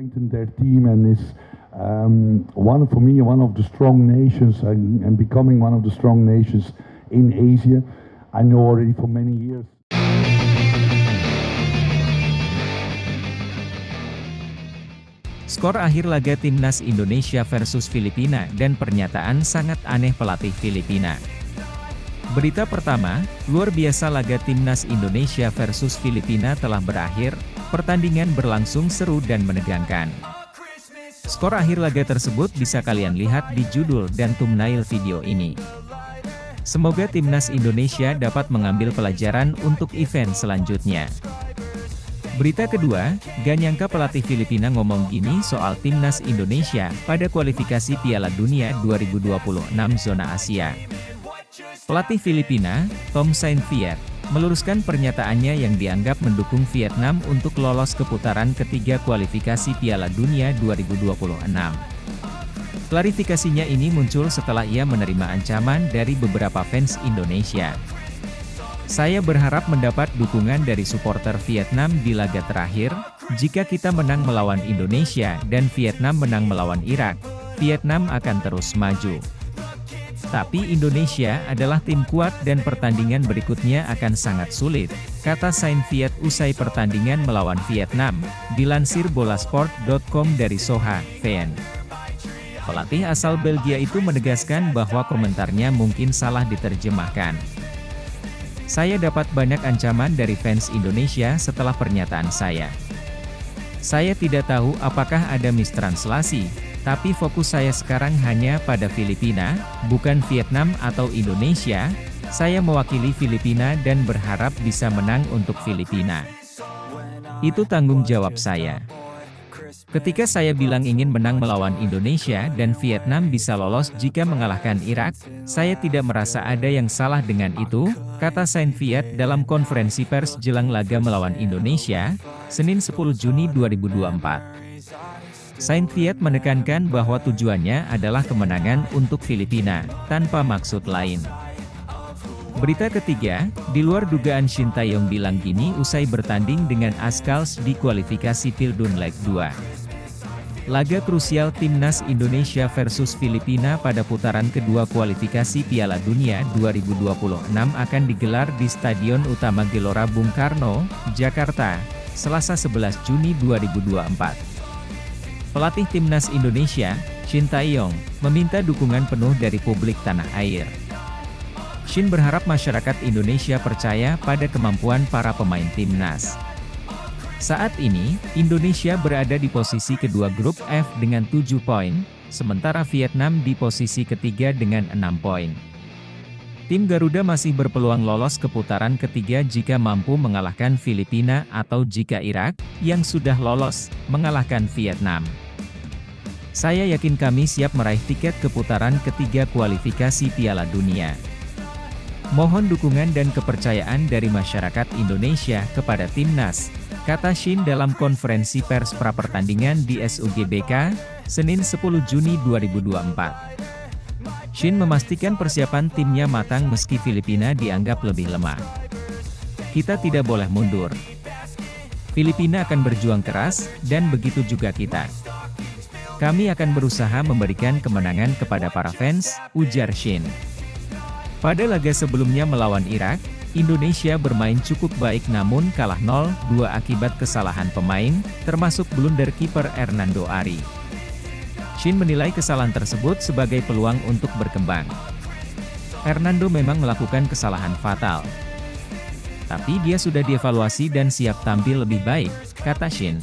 strengthen their team and is for me one of the strong nations and becoming one of the strong nations in Asia. I know already for many years. Skor akhir laga Timnas Indonesia versus Filipina dan pernyataan sangat aneh pelatih Filipina. Berita pertama, luar biasa laga Timnas Indonesia versus Filipina telah berakhir, pertandingan berlangsung seru dan menegangkan. Skor akhir laga tersebut bisa kalian lihat di judul dan thumbnail video ini. Semoga Timnas Indonesia dapat mengambil pelajaran untuk event selanjutnya. Berita kedua, gak nyangka pelatih Filipina ngomong gini soal Timnas Indonesia pada kualifikasi Piala Dunia 2026 zona Asia. Pelatih Filipina, Tom Saintfiet, meluruskan pernyataannya yang dianggap mendukung Vietnam untuk lolos ke putaran ketiga kualifikasi Piala Dunia 2026. Klarifikasinya ini muncul setelah ia menerima ancaman dari beberapa fans Indonesia. Saya berharap mendapat dukungan dari supporter Vietnam di laga terakhir. Jika kita menang melawan Indonesia dan Vietnam menang melawan Irak, Vietnam akan terus maju. Tapi Indonesia adalah tim kuat dan pertandingan berikutnya akan sangat sulit, kata Saintfiet usai pertandingan melawan Vietnam, dilansir bolasport.com dari Soha, VN. Pelatih asal Belgia itu menegaskan bahwa komentarnya mungkin salah diterjemahkan. Saya dapat banyak ancaman dari fans Indonesia setelah pernyataan saya. Saya tidak tahu apakah ada mistranslasi, tapi fokus saya sekarang hanya pada Filipina, bukan Vietnam atau Indonesia. Saya mewakili Filipina dan berharap bisa menang untuk Filipina. Itu tanggung jawab saya. Ketika saya bilang ingin menang melawan Indonesia dan Vietnam bisa lolos jika mengalahkan Irak, saya tidak merasa ada yang salah dengan itu, kata Saintfiet dalam konferensi pers jelang laga melawan Indonesia, Senin 10 Juni 2024. Saintfiet menekankan bahwa tujuannya adalah kemenangan untuk Filipina, tanpa maksud lain. Berita ketiga, di luar dugaan Shin Tae-yong bilang gini usai bertanding dengan Azkals di kualifikasi Pildun Leg 2. Laga krusial Timnas Indonesia versus Filipina pada putaran kedua kualifikasi Piala Dunia 2026 akan digelar di Stadion Utama Gelora Bung Karno, Jakarta, Selasa 11 Juni 2024. Pelatih Timnas Indonesia, Shin Tae-yong, meminta dukungan penuh dari publik tanah air. Shin berharap masyarakat Indonesia percaya pada kemampuan para pemain timnas. Saat ini, Indonesia berada di posisi kedua grup F dengan 7 poin, sementara Vietnam di posisi ketiga dengan 6 poin. Tim Garuda masih berpeluang lolos ke putaran ketiga jika mampu mengalahkan Filipina atau jika Irak, yang sudah lolos, mengalahkan Vietnam. Saya yakin kami siap meraih tiket ke putaran ketiga kualifikasi Piala Dunia. Mohon dukungan dan kepercayaan dari masyarakat Indonesia kepada Timnas, kata Shin dalam konferensi pers pra-pertandingan di SUGBK, Senin 10 Juni 2024. Shin memastikan persiapan timnya matang meski Filipina dianggap lebih lemah. Kita tidak boleh mundur. Filipina akan berjuang keras, dan begitu juga kita. Kami akan berusaha memberikan kemenangan kepada para fans, ujar Shin. Pada laga sebelumnya melawan Irak, Indonesia bermain cukup baik namun kalah 0-2 akibat kesalahan pemain, termasuk blunder kiper Hernando Ari. Shin menilai kesalahan tersebut sebagai peluang untuk berkembang. Hernando memang melakukan kesalahan fatal. Tapi dia sudah dievaluasi dan siap tampil lebih baik, kata Shin.